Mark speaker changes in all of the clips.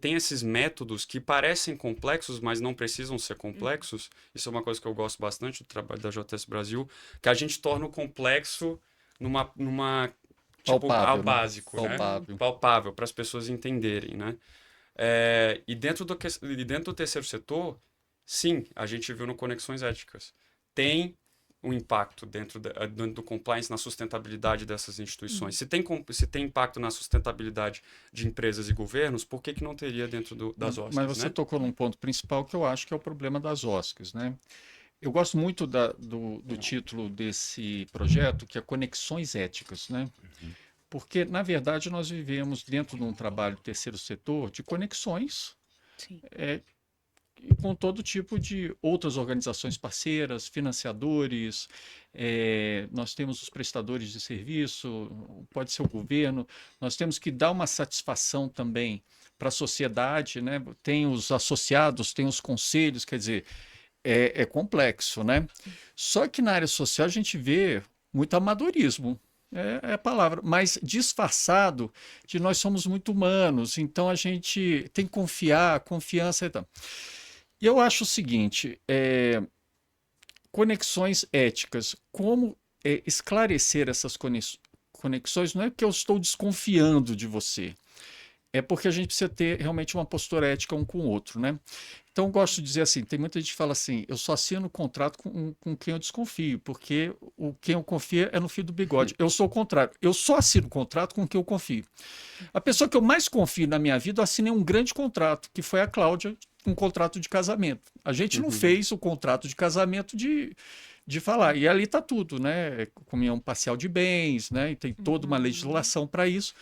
Speaker 1: tem esses métodos que parecem complexos, mas não precisam ser complexos. Isso é uma coisa que eu gosto bastante do trabalho da JS Brasil, que a gente torna o complexo numa tipo, ao
Speaker 2: Palpável, né?
Speaker 1: básico, né?
Speaker 2: Palpável.
Speaker 1: Palpável, para as pessoas entenderem, né? E dentro do terceiro setor, sim, a gente viu no Conexões Éticas. Tem um impacto dentro do compliance na sustentabilidade dessas instituições. Se tem impacto na sustentabilidade de empresas e governos, por que não teria dentro das
Speaker 2: Mas
Speaker 1: OSCs,
Speaker 2: você
Speaker 1: né?
Speaker 2: tocou num ponto principal que eu acho que é o problema das OSCs, né? Eu gosto muito do título desse projeto, que é Conexões Éticas, né? Porque, na verdade, nós vivemos dentro de um trabalho do terceiro setor de conexões
Speaker 3: Sim.
Speaker 2: com todo tipo de outras organizações parceiras, financiadores, nós temos os prestadores de serviço, pode ser o governo, nós temos que dar uma satisfação também para a sociedade, né? Tem os associados, tem os conselhos, quer dizer, é complexo, né? Só que na área social a gente vê muito amadorismo. É a palavra, mas disfarçado de nós somos muito humanos, então a gente tem que confiar, confiança e tal. E eu acho o seguinte: conexões éticas, como esclarecer essas conexões, não é que eu estou desconfiando de você, é porque a gente precisa ter realmente uma postura ética um com o outro, né? Então, eu gosto de dizer assim: tem muita gente que fala assim, eu só assino contrato com quem eu desconfio, porque quem eu confio é no fio do bigode. Eu sou o contrário, eu só assino contrato com quem eu confio. A pessoa que eu mais confio na minha vida, eu assinei um grande contrato, que foi a Cláudia, um contrato de casamento. A gente não
Speaker 1: Uhum,
Speaker 2: fez o contrato de casamento de falar, e ali está tudo, né? Comunhão parcial de bens, né? E tem toda uma
Speaker 3: Uhum.
Speaker 2: legislação para isso.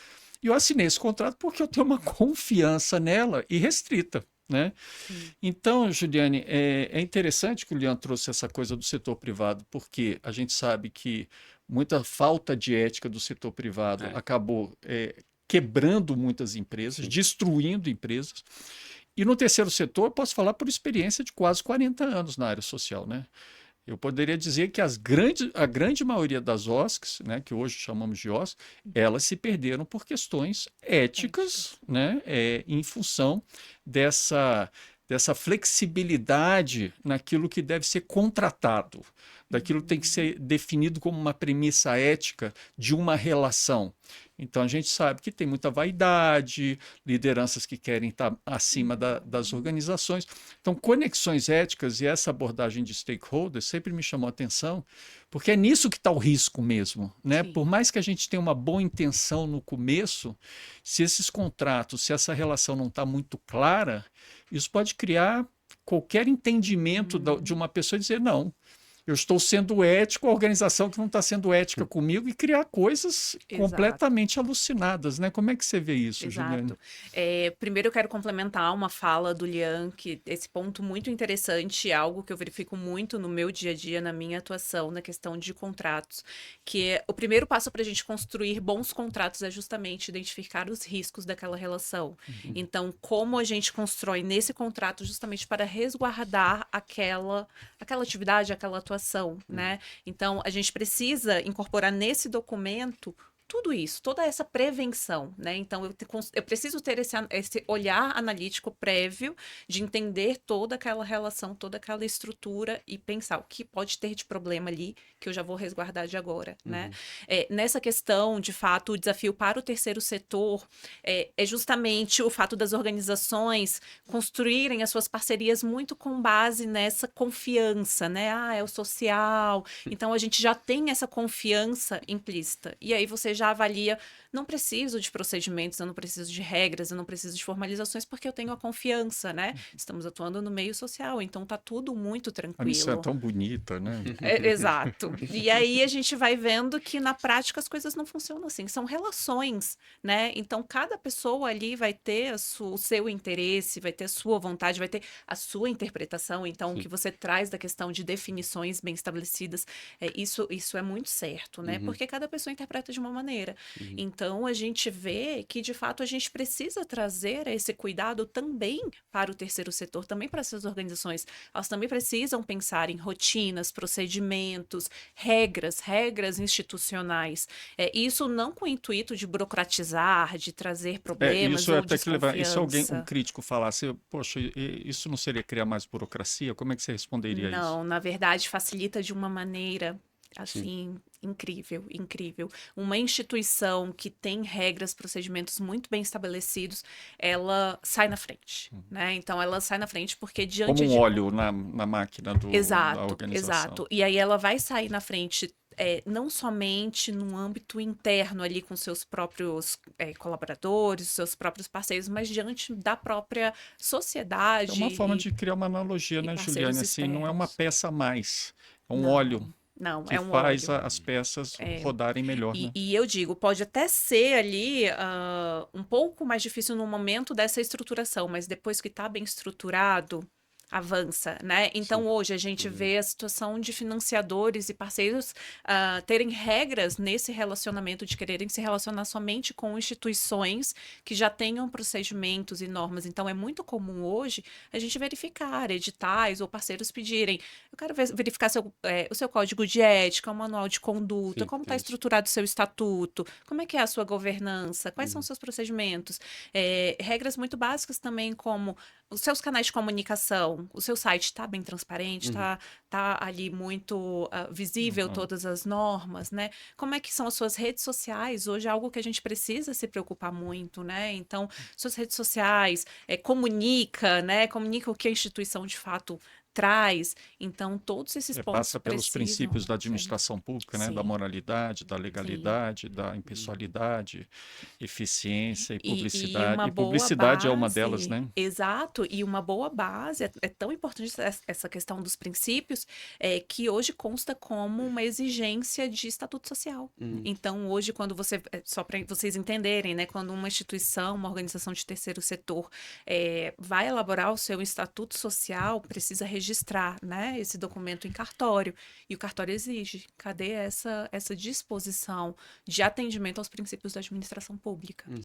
Speaker 2: E eu assinei esse contrato porque eu tenho uma confiança nela irrestrita, né?
Speaker 3: Sim.
Speaker 2: Então, Juliane, é interessante que o Leandro trouxe essa coisa do setor privado, porque a gente sabe que muita falta de ética do setor privado
Speaker 1: é,
Speaker 2: acabou quebrando muitas empresas,
Speaker 1: sim.
Speaker 2: destruindo empresas. E no terceiro setor, eu posso falar por experiência de quase 40 anos na área social, né? Eu poderia dizer que a grande maioria das OSCs, né, que hoje chamamos de OSC, elas se perderam por questões éticas,
Speaker 3: Éticas.
Speaker 2: né, em função dessa flexibilidade naquilo que deve ser contratado, daquilo que tem que
Speaker 3: Uhum.
Speaker 2: ser definido como uma premissa ética de uma relação. Então a gente sabe que tem muita vaidade, lideranças que querem estar acima das
Speaker 3: Uhum.
Speaker 2: organizações. Então, conexões éticas e essa abordagem de stakeholders sempre me chamou a atenção, porque é nisso que está o risco mesmo, né? Por
Speaker 3: Sim.
Speaker 2: mais que a gente tenha uma boa intenção no começo, se esses contratos, se essa relação não está muito clara, isso pode criar qualquer entendimento de
Speaker 3: Uhum.
Speaker 2: uma pessoa e dizer, não, eu estou sendo ético, a organização que não está sendo ética comigo, e criar coisas
Speaker 3: Exato.
Speaker 2: completamente alucinadas, né? Como é que você vê isso, Juliane?
Speaker 3: Exato. Primeiro eu quero complementar uma fala do Lian, que esse ponto muito interessante, é algo que eu verifico muito no meu dia a dia, na minha atuação, na questão de contratos, que o primeiro passo para a gente construir bons contratos é justamente identificar os riscos daquela relação. Então, como a gente constrói nesse contrato justamente para resguardar aquela atividade, aquela atuação, né? Então, a gente precisa incorporar nesse documento tudo isso, toda essa prevenção, né? Então, eu preciso ter esse olhar analítico prévio de entender toda aquela relação, toda aquela estrutura e pensar o que pode ter de problema ali que eu já vou resguardar de agora, né?
Speaker 1: Uhum,
Speaker 3: Nessa questão, de fato, o desafio para o terceiro setor é justamente o fato das organizações construírem as suas parcerias muito com base nessa confiança, né? Ah, é o social. Então, a gente já tem essa confiança implícita. E aí você já avalia, não preciso de procedimentos, eu não preciso de regras, eu não preciso de formalizações, porque eu tenho a confiança, né? Estamos atuando no meio social, então tá tudo muito
Speaker 2: A missão é
Speaker 3: tranquilo.
Speaker 2: tão bonita, né?
Speaker 3: Exato. E aí a gente vai vendo que na prática as coisas não funcionam assim, são relações, né? Então cada pessoa ali vai ter o seu interesse, vai ter a sua vontade, vai ter a sua interpretação. Então o que
Speaker 1: sim.
Speaker 3: você traz da questão de definições bem estabelecidas, isso é muito certo, né?
Speaker 1: Uhum,
Speaker 3: Porque cada pessoa interpreta de uma maneira.
Speaker 1: uhum.
Speaker 3: Então, a gente vê que, de fato, a gente precisa trazer esse cuidado também para o terceiro setor, também para essas organizações. Elas também precisam pensar em rotinas, procedimentos, regras institucionais. Isso não com o intuito de burocratizar, de trazer problemas
Speaker 2: Isso é
Speaker 3: ou
Speaker 2: até que levar. E se alguém, um
Speaker 3: desconfiança.
Speaker 2: crítico falasse, poxa, isso não seria criar mais burocracia? Como é que você responderia a isso?
Speaker 3: Não, na verdade, facilita de uma maneira
Speaker 1: Sim.
Speaker 3: assim incrível, incrível. Uma instituição que tem regras, procedimentos muito bem estabelecidos, ela sai na frente, né? Então ela sai na frente porque
Speaker 2: Como
Speaker 3: diante
Speaker 2: um
Speaker 3: de
Speaker 2: óleo na máquina da
Speaker 3: exato,
Speaker 2: organização.
Speaker 3: exato. E aí ela vai sair na frente não somente no âmbito interno ali com seus próprios colaboradores, seus próprios parceiros, mas diante da própria
Speaker 2: É
Speaker 3: sociedade
Speaker 2: uma forma de criar uma analogia,
Speaker 3: e
Speaker 2: né,
Speaker 3: parceiros
Speaker 2: Juliane? Assim, não é uma
Speaker 3: externos.
Speaker 2: peça a mais, é um óleo
Speaker 3: Não, não,
Speaker 2: que
Speaker 3: é um
Speaker 2: faz
Speaker 3: óleo.
Speaker 2: as peças
Speaker 3: É,
Speaker 2: rodarem melhor,
Speaker 3: E,
Speaker 2: né?
Speaker 3: e eu digo, pode até ser ali um pouco mais difícil no momento dessa estruturação, mas depois que está bem estruturado, avança, né? Então,
Speaker 1: Sim.
Speaker 3: hoje a gente vê a situação de financiadores e parceiros terem regras nesse relacionamento, de quererem se relacionar somente com instituições que já tenham procedimentos e normas. Então, é muito comum hoje a gente verificar editais ou parceiros pedirem: eu quero verificar o seu código de ética, o manual de conduta,
Speaker 1: Sim,
Speaker 3: como está
Speaker 1: é isso.
Speaker 3: estruturado o seu estatuto, como é que é a sua governança, quais são os
Speaker 1: Uhum.
Speaker 3: seus procedimentos. Regras muito básicas também, como os seus canais de comunicação, o seu site está bem transparente,
Speaker 1: Uhum.
Speaker 3: tá ali muito visível
Speaker 2: Uhum.
Speaker 3: todas as normas, né? Como é que são as suas redes sociais? Hoje é algo que a gente precisa se preocupar muito, né? Então, suas redes sociais, comunica, né? Comunica o que a instituição de fato traz. Então, todos esses pontos
Speaker 2: Passa pelos
Speaker 3: precisam
Speaker 2: princípios da
Speaker 3: ser.
Speaker 2: administração pública, né? Da
Speaker 3: Sim,
Speaker 2: moralidade, da
Speaker 3: sim.
Speaker 2: legalidade, da impessoalidade, eficiência e
Speaker 3: E
Speaker 2: publicidade.
Speaker 3: uma
Speaker 2: E
Speaker 3: boa
Speaker 2: publicidade é uma delas,
Speaker 3: base,
Speaker 2: né?
Speaker 3: exato, e uma boa base, é tão importante essa questão dos princípios, que hoje consta como uma exigência de estatuto social.
Speaker 1: Uhum.
Speaker 3: Então, hoje, quando só para vocês entenderem, né, quando uma instituição, uma organização de terceiro setor vai elaborar o seu estatuto social, precisa registrar, né, esse documento em cartório, e o cartório exige, cadê essa disposição de atendimento aos princípios da administração pública?